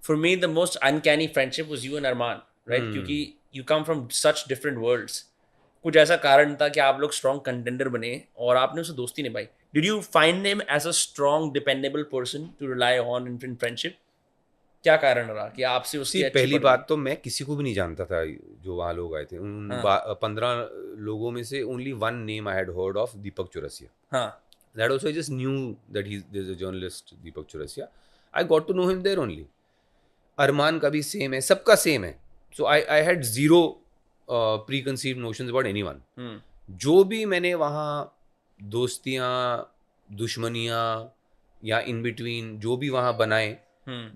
For me, the most uncanny friendship was you and Arman, right? क्योंकि you come from such different worlds. कुछ ऐसा कारण था कि आप लोग strong contender बने और आपने उससे दोस्ती निभाई. Did you find him as a strong, dependable person to rely on in friendship? क्या कारण रहा कि आपसे उसकी अच्छी पहली पड़ बात तो मैं किसी को भी नहीं जानता था जो वहाँ लोग आए थे उन 15 लोगों में से only one name I had heard of, Deepak Chaurasia. हाँ That also I just knew that there's a journalist, Deepak Chaurasia. I got to know him there only. अरमान का भी सेम है, सबका सेम है. So I had zero preconceived notions about anyone. जो भी मैंने वहाँ दोस्तियाँ, दुश्मनियाँ या in between जो भी वहाँ बनाए,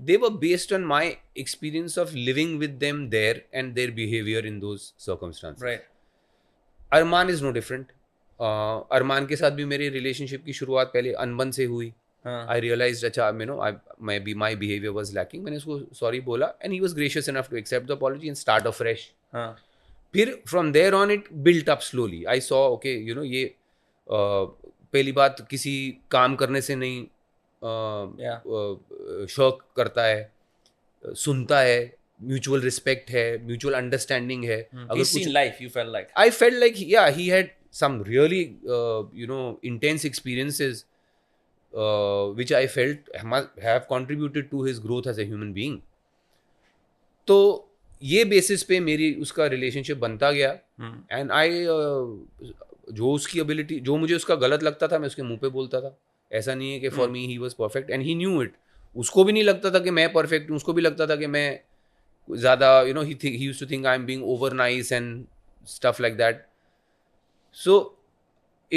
they were based on my experience of living with them there and their behavior in those circumstances. right. Armaan is no different. अरमान के साथ भी मेरी रिलेशनशिप की शुरुआत पहले अनबन से हुई. आई रियलाइज्ड अच्छा माई बिहेवियर वाज लैकिंग. मैंने उसको सॉरी बोला and he was gracious enough to accept the apology and start afresh. फिर from there on it built up slowly. I saw okay ये पहली बात किसी काम करने से नहीं शौक करता है, सुनता है, म्यूचुअल रिस्पेक्ट है, म्यूचुअल अंडरस्टैंडिंग है. अगर कुछ life you felt like I felt like या he had some really intense experiences which I felt have contributed to his growth as a human being. तो ये बेसिस पे मेरी उसका रिलेशनशिप बनता गया एंड आई जो उसकी एबिलिटी, जो मुझे उसका गलत लगता था मैं उसके मुंह पे बोलता था. ऐसा नहीं है कि for me he was perfect and he knew it. उसको भी नहीं लगता था कि मैं परफेक्ट हूँ, उसको भी लगता था कि मैं ज़्यादा ही used to think I am being over nice and stuff like that. So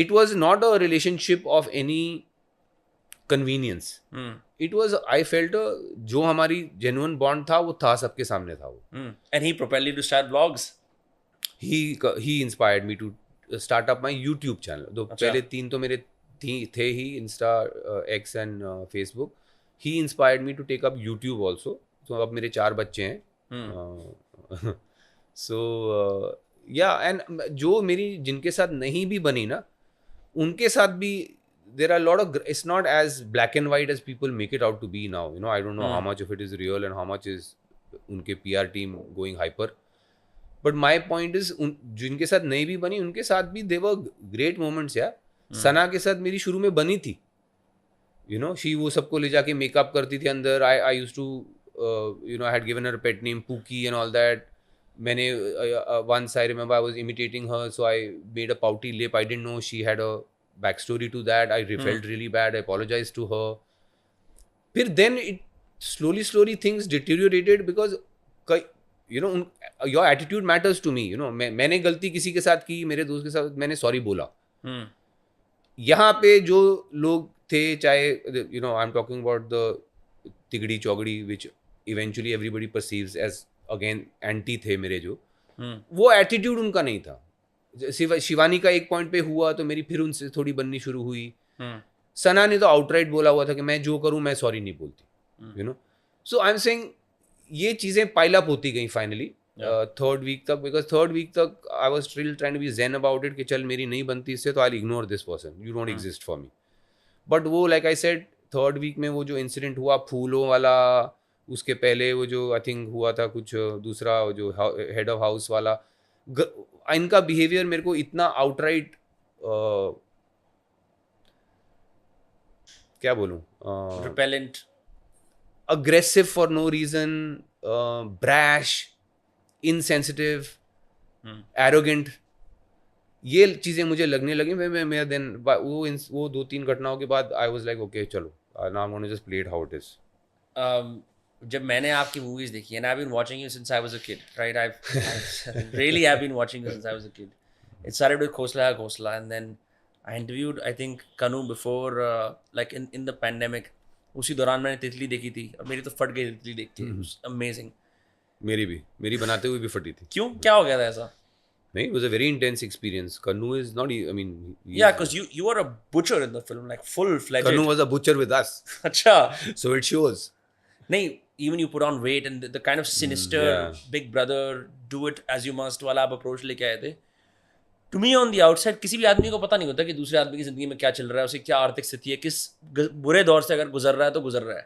it was not a relationship of any convenience. It was, I felt जो हमारी genuine bond था वो था, सबके सामने था वो. And he propelled you to start vlogs. He inspired me to start up my YouTube channel. तो पहले 3 तो मेरे थे ही, Insta, X and Facebook. He inspired me to take up YouTube also. So अब मेरे 4 बच्चे हैं. So या एंड जो मेरी जिनके साथ नहीं भी बनी ना उनके साथ भी there are lot of, it's not as black and white as people make it out to be now. I don't know how much of it is real and how much is उनके PR team going hyper. But my point is जिनके साथ नहीं भी बनी उनके साथ भी दे were great moments. यार सना के साथ मेरी शुरू में बनी थी. शी वो सबको ले जाके मेकअप करती थी अंदर. I used to I had given her pet name pookie and all that. मैंने once I remember I was imitating her, so I made a pouty lip. I didn't know she had a backstory to that. I felt really bad. I apologized to her. फिर then it slowly things deteriorated because your attitude matters to me. मैंने गलती किसी के साथ की, मेरे दोस्त के साथ मैंने सॉरी बोला. यहाँ पे जो लोग थे, चाहे I'm talking about the Tigri चौगड़ी which eventually everybody perceives as again anti थे मेरे, जो वो एटीट्यूड उनका नहीं था. शिवानी का एक पॉइंट पे हुआ तो मेरी फिर उनसे थोड़ी बननी शुरू हुई. सना ने तो आउटराइट बोला हुआ था कि मैं जो करूं मैं सॉरी नहीं बोलती. सो आई एम सेइंग ये चीज़ें पाइल अप होती गई फाइनली थर्ड वीक तक. बिकॉज थर्ड वीक तक I was still trying to be zen about it कि चल मेरी नहीं बनती इससे तो I will ignore this person, you don't exist for me. But वो like I said third week में वो जो इंसिडेंट हुआ फूलों वाला, उसके पहले वो जो आई थिंक हुआ था कुछ दूसरा जो हेड ऑफ हाउस वाला, इनका बिहेवियर मेरे को इतना आउटराइट क्या बोलूं, repellent, aggressive for no reason, brash, insensitive, arrogant, ये चीज़ें मुझे लगने लगी. मैं देन वो 2-3 घटनाओं के बाद आई वाज लाइक ओके चलो now I want to just play it how it is. जब मैंने आपकी मूवीज देखी and I have been watching you since I was a kid, right? I really have been watching you since I was a kid. It started with Khosla and then I interviewed I think Kanu before like in the pandemic. उसी दौरान मैंने तितली देखी थी और मेरी तो फट गई तितली देख के. अमेजिंग. मेरी बनाते हुए भी फटी थी. क्यों, क्या हो गया था ऐसा? No, it was a very intense experience. Kanu is not, I mean... Yeah, because you were a butcher in the film, like full-fledged. Kanu was a butcher with us. Achha. So it shows. No, even you put on weight and the kind of sinister big brother, do it as you must वाला आप approach लेके आए थे. To me on the outside, किसी भी आदमी को पता नहीं होता कि दूसरे आदमी की ज़िंदगी में क्या चल रहा है, उसे क्या आर्थिक स्थिति है, किस बुरे दौर से अगर गुजर रहा है तो गुजर रहा है.